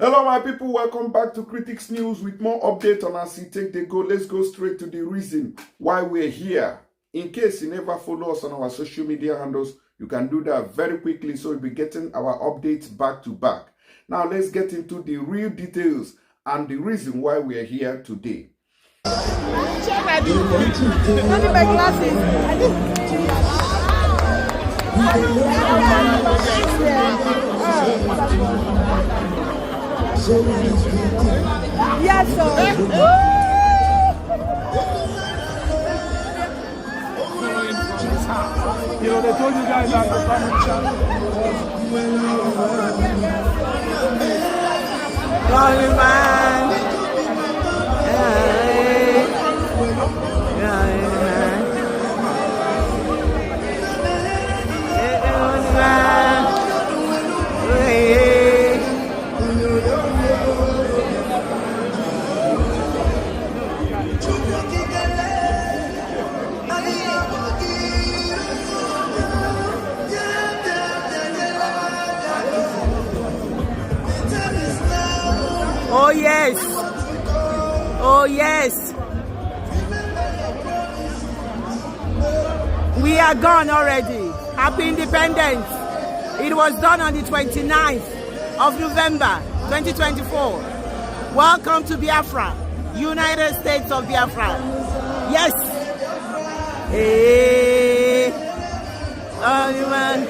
Hello my people, welcome back to Critics News with more updates on as it take they go. Let's go straight to the reason why we're here. In case you never follow us on our social media handles, you can do that very quickly so you'll be getting our updates back to back. Now let's get into the real details and the reason why we're here today. Yes, sir. You know, they told you guys that the family channel. Lonely man. Oh yes. Oh yes. We are gone already. Happy Independence. It was done on the 29th of November 2024. Welcome to Biafra, United States of Biafra. Yes. Hey. Oh man.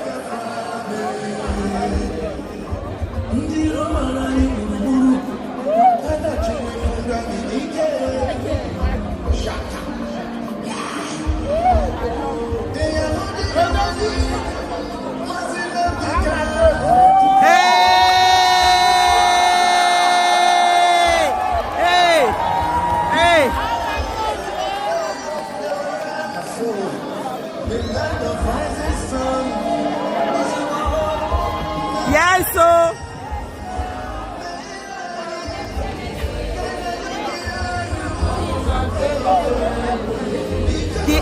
Yes, so the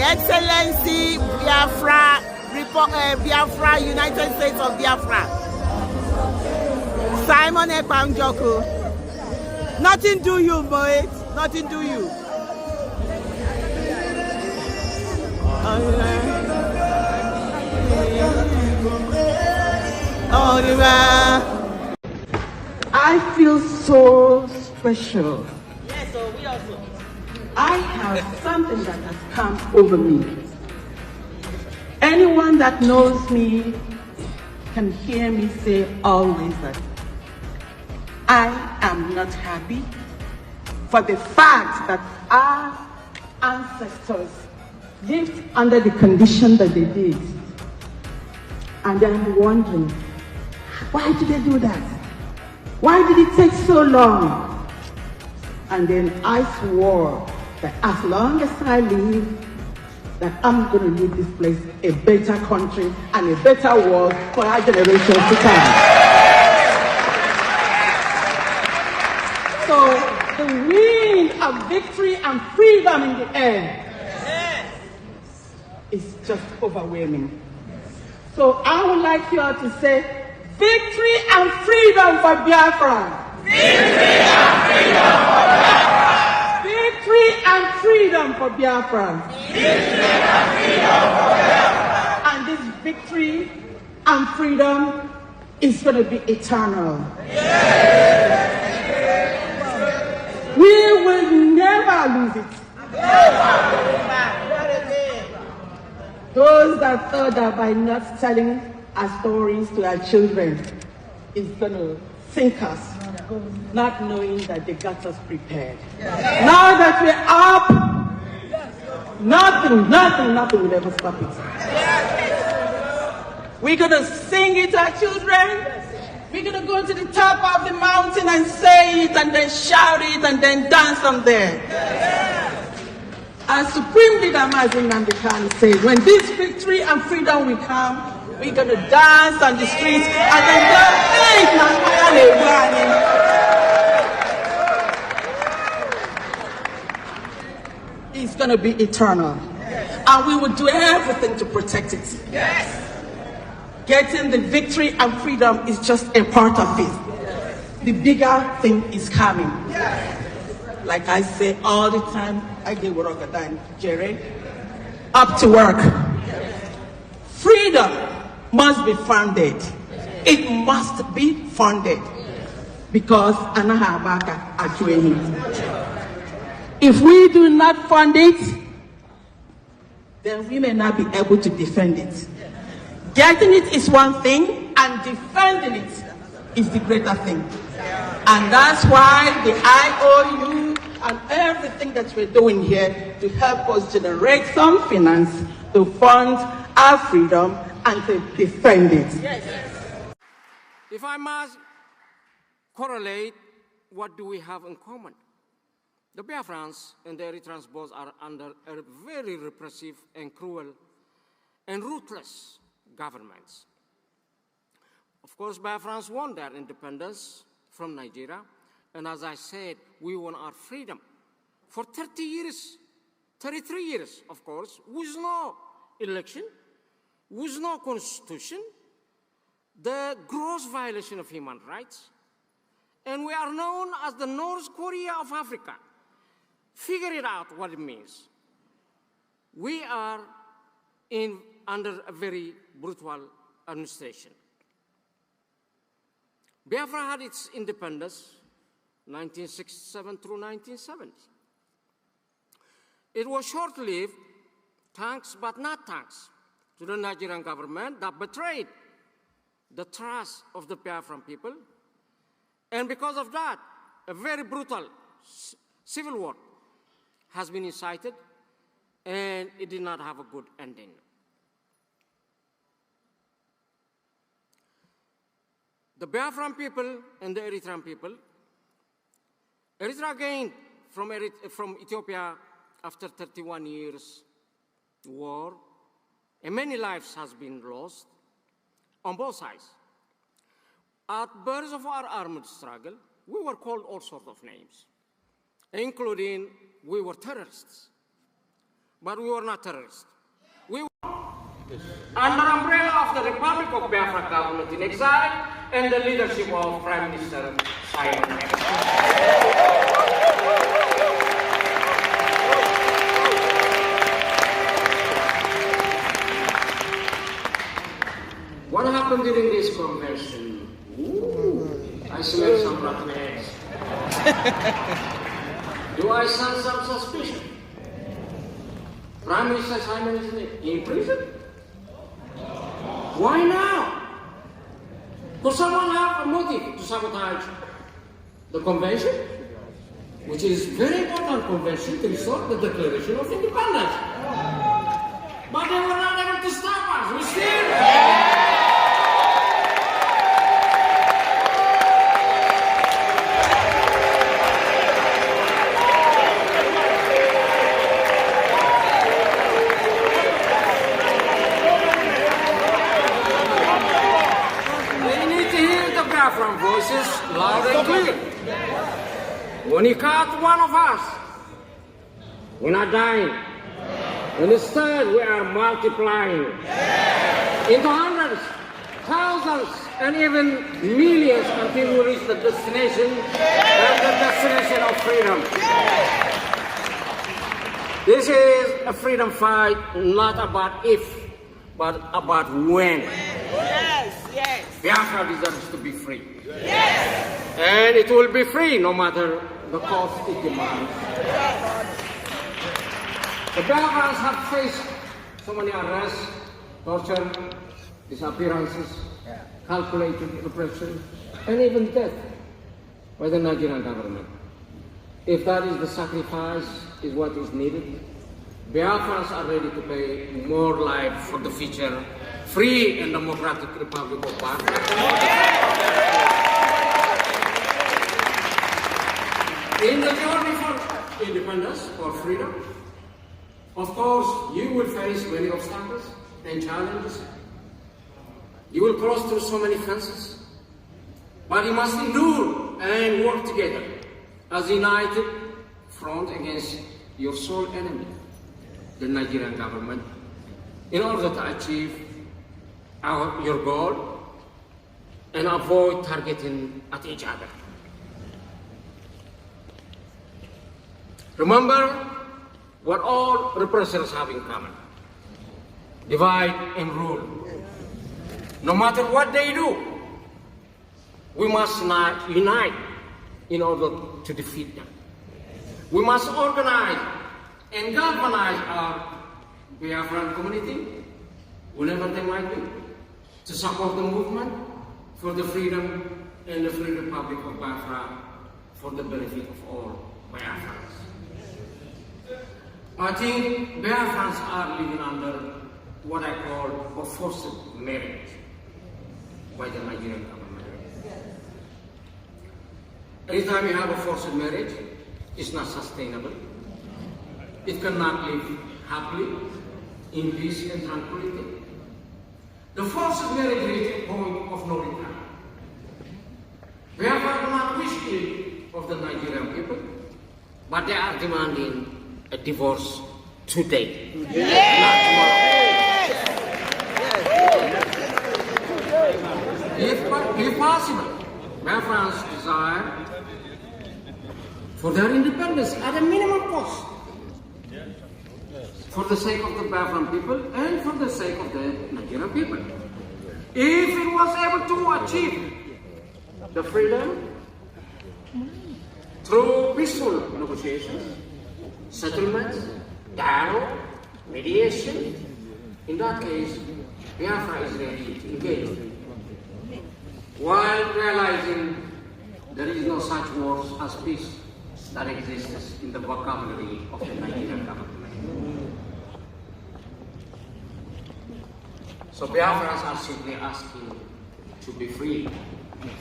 Excellency Biafra, United States of Biafra. Simon Ekpa. Nothing do you, boy. Nothing do you. I feel so special. Yes, so we also. I have something that has come over me. Anyone that knows me can hear me say always that I am not happy for the fact that our ancestors lived under the condition that they did. And I'm wondering, why did they do that? Why did it take so long? And then I swore that as long as I live, that I'm going to leave this place a better country and a better world for our generations to come. So the wind of victory and freedom in the air is just overwhelming. So I would like you all to say, victory and freedom for Biafra. Victory and freedom for Biafra. Victory and freedom for Biafra. Victory and freedom for Biafra. And this victory and freedom is going to be eternal. Yes. We will never lose it. Those that thought that by not telling our stories to our children is going to sink us, not knowing that they got us prepared. Now that we're up, nothing will ever stop it. We're going to sing it to our children. We're going to go to the top of the mountain and say it and then shout it and then dance from there. As Supreme Leader Mazin Namdekan said, when this victory and freedom will come, we're going to dance on the streets and then go, hey, it's going to be eternal. And we will do everything to protect it. Getting the victory and freedom is just a part of it. the bigger thing is coming. Like I say all the time, I get work done, Jerry. Up to work. Freedom must be funded. It must be funded because Anahabaka are doing it. If we do not fund it, then we may not be able to defend it. Getting it is one thing, and defending it is the greater thing. And that's why the IOU and everything that we're doing here to help us generate some finance to fund our freedom and to defend it. If I must correlate, what do we have in common? The Biafrans and the Eritreans both are under a very repressive and cruel and ruthless governments. Of course, Biafrans won their independence from Nigeria, and as I said, we won our freedom for 30 years, 33 years, of course, with no election, with no constitution, the gross violation of human rights, and we are known as the North Korea of Africa. Figure it out what it means. We are under a very brutal administration. Biafra had its independence 1967 through 1970. It was short-lived, thanks but not thanks to the Nigerian government that betrayed the trust of the Biafran people. And because of that, a very brutal civil war has been incited, and it did not have a good ending. The Biafran people and the Eritrean people, Eritrea gained from Ethiopia after 31 years war, and many lives has been lost on both sides. At birth of our armed struggle, we were called all sorts of names, including we were terrorists. But we were not terrorists. We were under umbrella of the Republic of Biafra government in exile and the leadership of Prime Minister Simon Ekpa. What happened during this convention? Ooh, I smell some rotten eggs. Do I sense some suspicion? Prime Minister Simon is in prison? Why now? Does someone have a motive to sabotage the convention? Which is a very important convention to restore the Declaration of Independence. But they were not able to stop us. We still... From voices loud and clear. When he caught one of us, we're not dying. Instead, we are multiplying into hundreds, thousands, and even millions until we reach the destination and the destination of freedom. This is a freedom fight, not about if, but about when. Yes. Biafra deserves to be free. Yes. And it will be free no matter the cost it demands. The Biafrans have faced so many arrests, torture, disappearances, calculated repression, and even death by the Nigerian government. If that is the sacrifice, is what is needed, Biafrans are ready to pay more life for the future free and democratic Republic of Biafra. In the journey for independence or freedom, of course, you will face many obstacles and challenges. You will cross through so many fences, but you must endure and work together as a united front against your sole enemy, the Nigerian government, in order to achieve your goal and avoid targeting at each other. Remember what all repressors have in common: divide and rule. No matter what they do, we must not unite in order to defeat them. We must organize and galvanize our Biafran community, whenever they might be, to support the movement for the freedom and the free republic of Biafra for the benefit of all Biafrans. I think Biafrans are living under what I call a forced marriage by the Nigerian government. Anytime you have a forced marriage, it's not sustainable. It cannot live happily in peace and tranquility. The forced marriage reaches a point of no return. Biafra do not wish ill of the Nigerian people, but they are demanding a divorce today, not tomorrow. If possible, Biafrans desire for their independence at a minimum cost, for the sake of the Biafran people and for the sake of the Nigerian people. If it was able to achieve the freedom through peaceful negotiations, settlements, dialogue, mediation, in that case, Biafra is ready to engage. While realizing there is no such word as peace that exists in the vocabulary of the Nigerian government. So Biafrans are simply asking to be free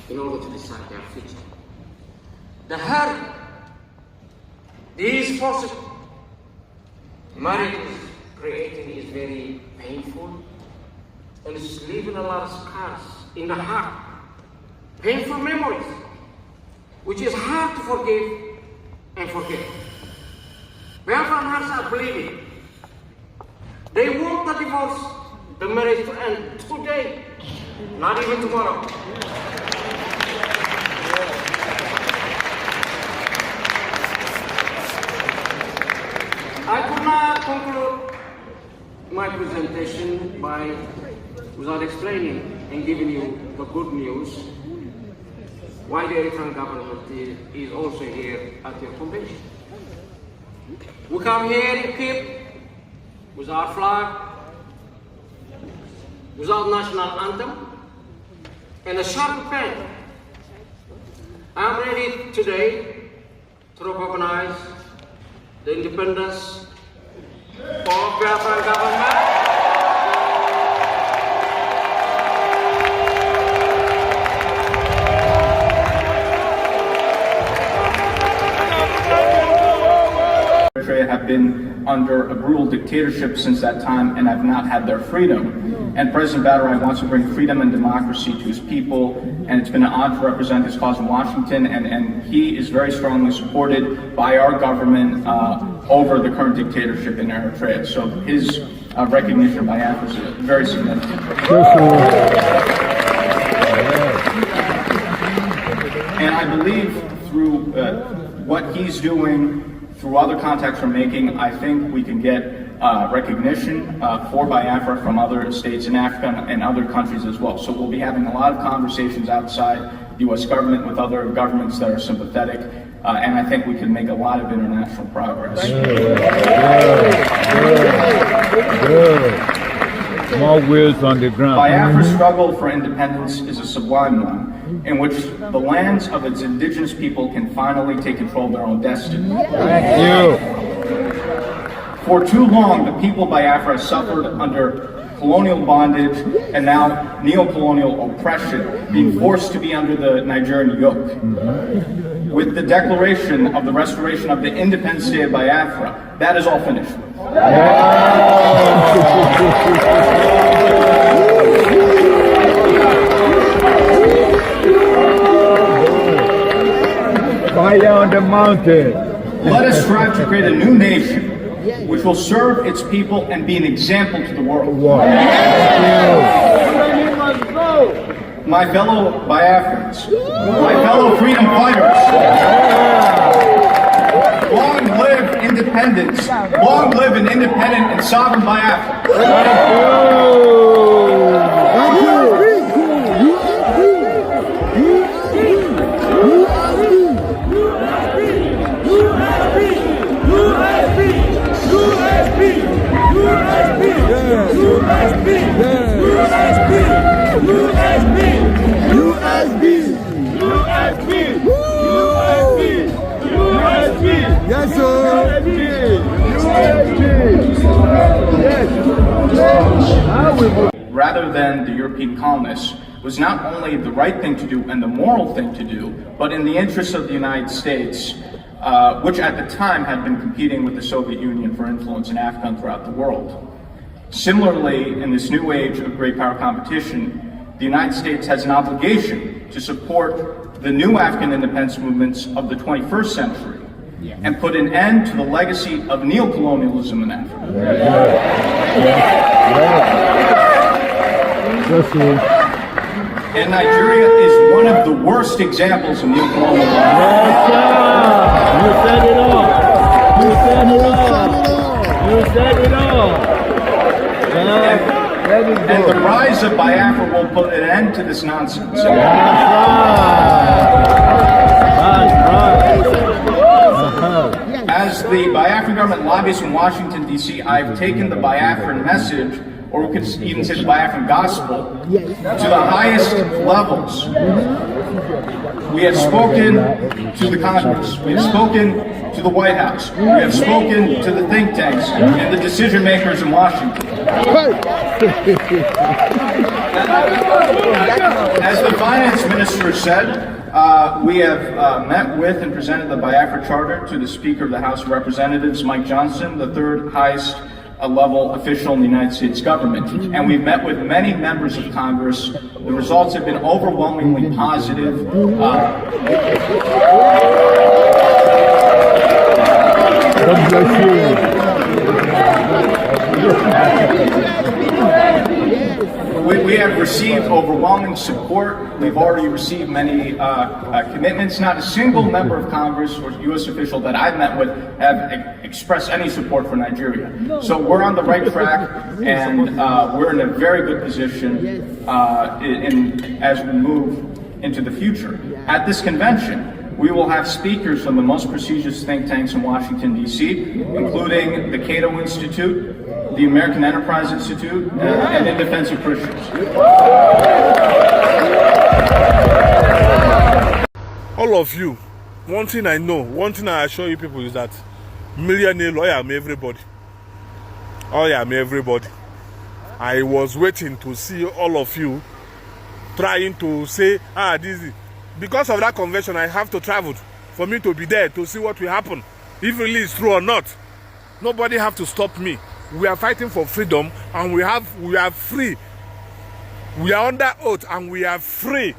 in order to decide their future. The hurt these forced marriages creating is very painful and it's leaving a lot of scars in the heart. Painful memories, which is hard to forgive and forget. Biafran hearts are bleeding. They want the divorce, the marriage to end today, not even tomorrow. I could not conclude my presentation without explaining and giving you the good news why the Eritrean government is also here at your convention. We come here equipped with our flag, with our national anthem, and a sharp pen. I'm ready today to recognize the independence of Biafran government. Have been under a brutal dictatorship since that time and have not had their freedom. And President BRGIE wants to bring freedom and democracy to his people, and it's been an honor to represent his cause in Washington, and he is very strongly supported by our government over the current dictatorship in Eritrea. So his recognition by Biafra is very significant. And I believe through what he's doing, through other contacts we're making, I think we can get recognition for Biafra from other states in Africa and other countries as well. So we'll be having a lot of conversations outside the U.S. government with other governments that are sympathetic, and I think we can make a lot of international progress. Good. More wheels on the ground. Biafra's struggle for independence is a sublime one, in which the lands of its indigenous people can finally take control of their own destiny. Thank you. For too long, the people of Biafra suffered under colonial bondage and now neo-colonial oppression, being forced to be under the Nigerian yoke. With the declaration of the restoration of the independent state of Biafra, that is all finished. Fire on the mountain. Let us strive to create a new nation which will serve its people and be an example to the world. My fellow Biafrans, my fellow freedom fighters, long live independence. Long live an independent and sovereign Biafra. Yes, sir. Rather than the European colonists, was not only the right thing to do and the moral thing to do, but in the interest of the United States, which at the time had been competing with the Soviet Union for influence in Africa and throughout the world. Similarly, in this new age of great power competition, the United States has an obligation to support the new African independence movements of the 21st century and put an end to the legacy of neocolonialism in Africa. And Nigeria is one of the worst examples of neocolonialism. You said it all. You said it all. You said it all. And the rise of Biafra will put an end to this nonsense. As the Biafran government lobbyist in Washington, D.C., I've taken the Biafran message, or we could even say the Biafran gospel, to the highest levels. We have spoken to the Congress. We have spoken to the White House. We have spoken to the think tanks and the decision makers in Washington. As the finance minister said, we have met with and presented the Biafra Charter to the Speaker of the House of Representatives, Mike Johnson, the third highest level official in the United States government. And we've met with many members of Congress. The results have been overwhelmingly positive. God bless you. We have received overwhelming support. We've already received many commitments. Not a single member of Congress or U.S. official that I've met with have expressed any support for Nigeria. So we're on the right track, and we're in a very good position as we move into the future. At this convention, we will have speakers from the most prestigious think tanks in Washington, D.C., including the Cato Institute, the American Enterprise Institute, and In Defense of Christians. All of you, one thing I know, one thing I assure you people is that millionaire lawyer, I'm everybody. Oh yeah, I'm everybody. I was waiting to see all of you trying to say, this. Because of that convention, I have to travel for me to be there to see what will happen. If really it's true or not. Nobody have to stop me. We are fighting for freedom, and we are free. We are under oath, and we are free.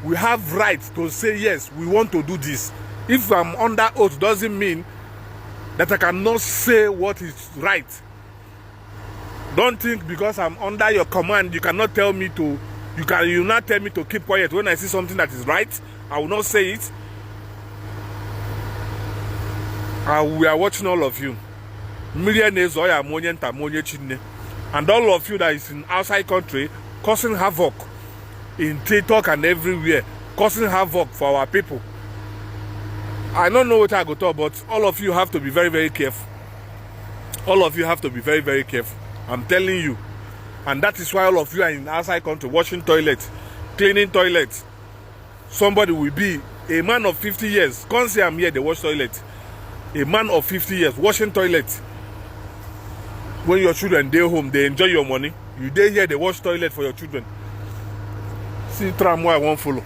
We have rights to say, yes, we want to do this. If I'm under oath, doesn't mean that I cannot say what is right. Don't think because I'm under your command, you cannot tell me to, you will not tell me to keep quiet. When I see something that is right, I will not say it. We are watching all of you. Millionaires, and all of you that is in outside country causing havoc in TikTok and everywhere, causing havoc for our people. I don't know what I go talk, but all of you have to be very, very careful. All of you have to be very, very careful. I'm telling you. And that is why all of you are in outside country washing toilets, cleaning toilets. Somebody will be a man of 50 years. Can't say I'm here, they wash toilets. A man of 50 years washing toilets. When your children they home, they enjoy your money. You dey here, they wash toilet for your children. See tramway I won't follow.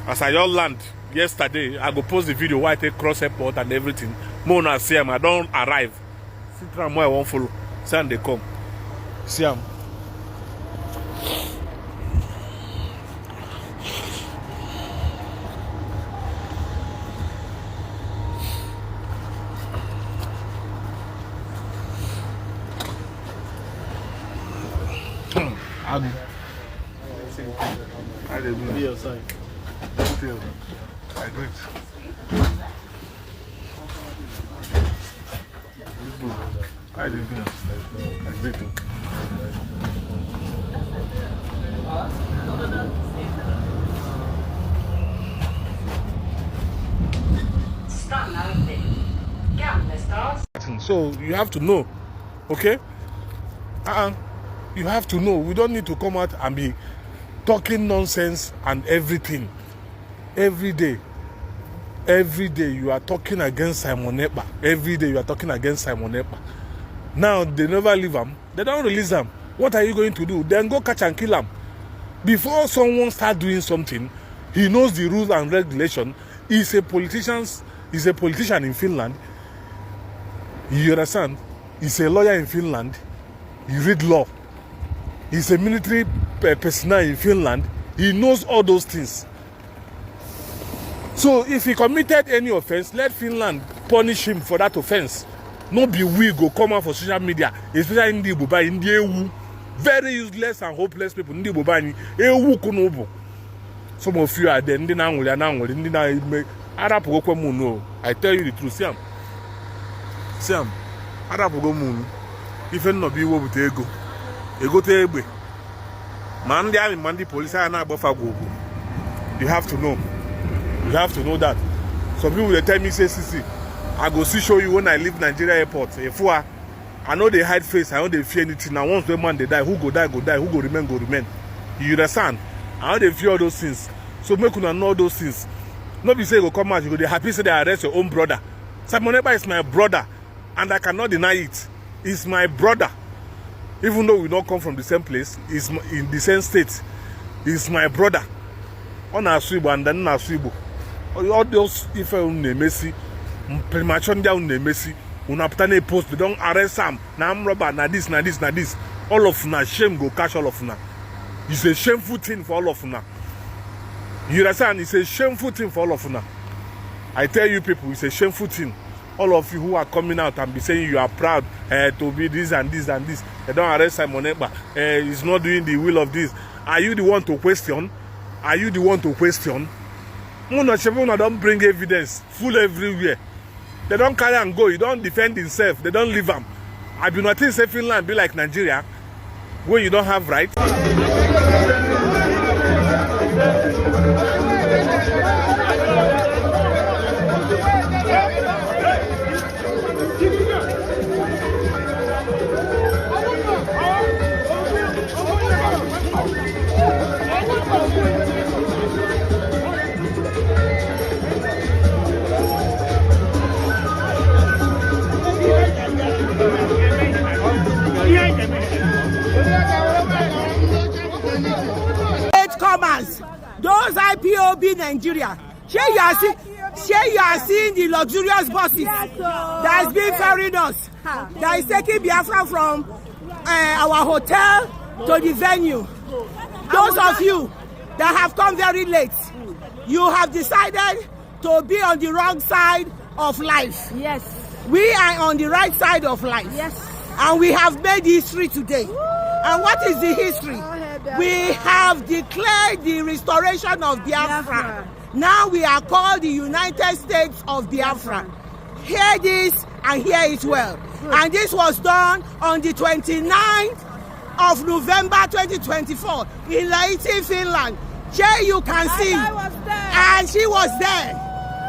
As I all land yesterday, I go post the video why I take cross airport and everything. Mona see I don't arrive. See tramway I won't follow. See and they come. See them. I didn't be outside. I do it. I didn't know. So you have to know, okay? You have to know. We don't need to come out and be talking nonsense and everything. Every day you are talking against Simon Ekpa. Every day you are talking against Simon Ekpa. Now they never leave him. They don't release him. What are you going to do? Then go catch and kill him. Before someone starts doing something, he knows the rules and regulations. He's a politician in Finland. You understand? He's a lawyer in Finland. He read law. He's a military personnel in Finland. He knows all those things. So if he committed any offense, let Finland punish him for that offense. No be we go come out for social media, especially in the Bubai, in the EU. Very useless and hopeless people in the Bubai. Some of you are there. I tell you the truth. Sam, if not be able to go to Ekpa. Man, the police are not buffer go. You have to know. You have to know that. Some people will tell me, say, I go see show you when I leave Nigeria airport. If I know they hide face, I know they fear anything. Now once the man they die, who go die, go die. Who go remain, go remain. You understand? I know they fear all those things. So make you know those things. Nobody say go come out, you go they happy say they arrest your own brother. Simon Ekpa is my brother, and I cannot deny it. He's my brother. Even though we don't come from the same place, he's in the same state. He's my brother. On our Swibo and then our Swibo. All those if I Messi, premature down the Messi, unaptane post, we don't arrest Sam. Now I'm robber, now this. All of na shame go catch all of na. It's a shameful thing for all of na. You understand? It's a shameful thing for all of na. I tell you people, it's a shameful thing. All of you who are coming out and be saying you are proud to be this and this and this. They don't arrest Simon Ekpa. He's not doing the will of this. Are you the one to question? Are you the one to question? Muna don't bring evidence full everywhere. They don't carry and go. You don't defend himself. They don't leave him. I do not think say Finland be like Nigeria, where you don't have rights. Those IPOB Nigeria. Here you are seeing the luxurious buses that has been ferrying us. That is taking Biafra from our hotel to the venue. Those of you that have come very late, you have decided to be on the wrong side of life. Yes. We are on the right side of life. Yes. And we have made history today. And what is the history? We have declared the restoration of Biafra. Now we are called the United States of Biafra. Hear this and hear it well. And this was done on the 29th of November 2024 in Lahti, Finland. Here you can see. And she was there.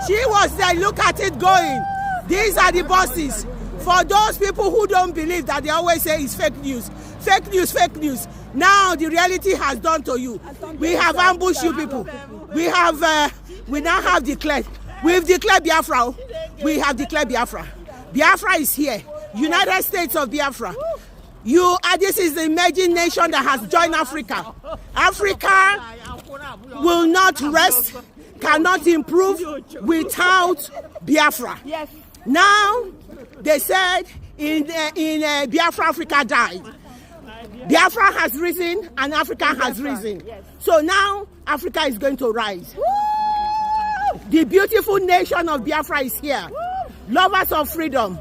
She was there. Look at it going. These are the buses. For those people who don't believe that they always say it's fake news. Fake news, fake news. Now the reality has done to you. We have ambushed you people. We now have declared. We've declared Biafra. We have declared Biafra. Biafra is here. United States of Biafra. This is the emerging nation that has joined Africa. Africa will not rest, cannot improve without Biafra. Yes. Now, they said in Biafra, Africa died. Biafra has risen and Africa has risen. Yes. So now Africa is going to rise. Woo! The beautiful nation of Biafra is here. Woo! Lovers of freedom,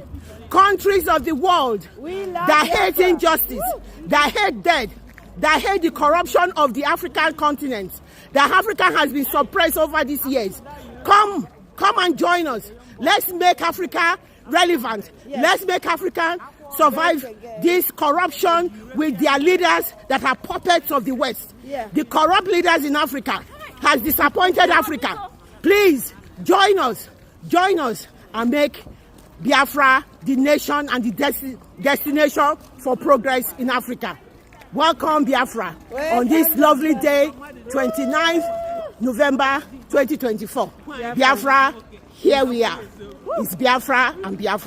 countries of the world that hate injustice, that hate death, that hate the corruption of the African continent, that Africa has been suppressed over these years. Come and join us. Let's make Africa relevant. Let's make Africa survive this corruption with their leaders that are puppets of the West. The corrupt leaders in Africa has disappointed Africa. Please join us and make Biafra the nation and the destination for progress in Africa. Welcome Biafra on this lovely day, 29th November 2024. Biafra, here we are. It's Biafra and Biafra.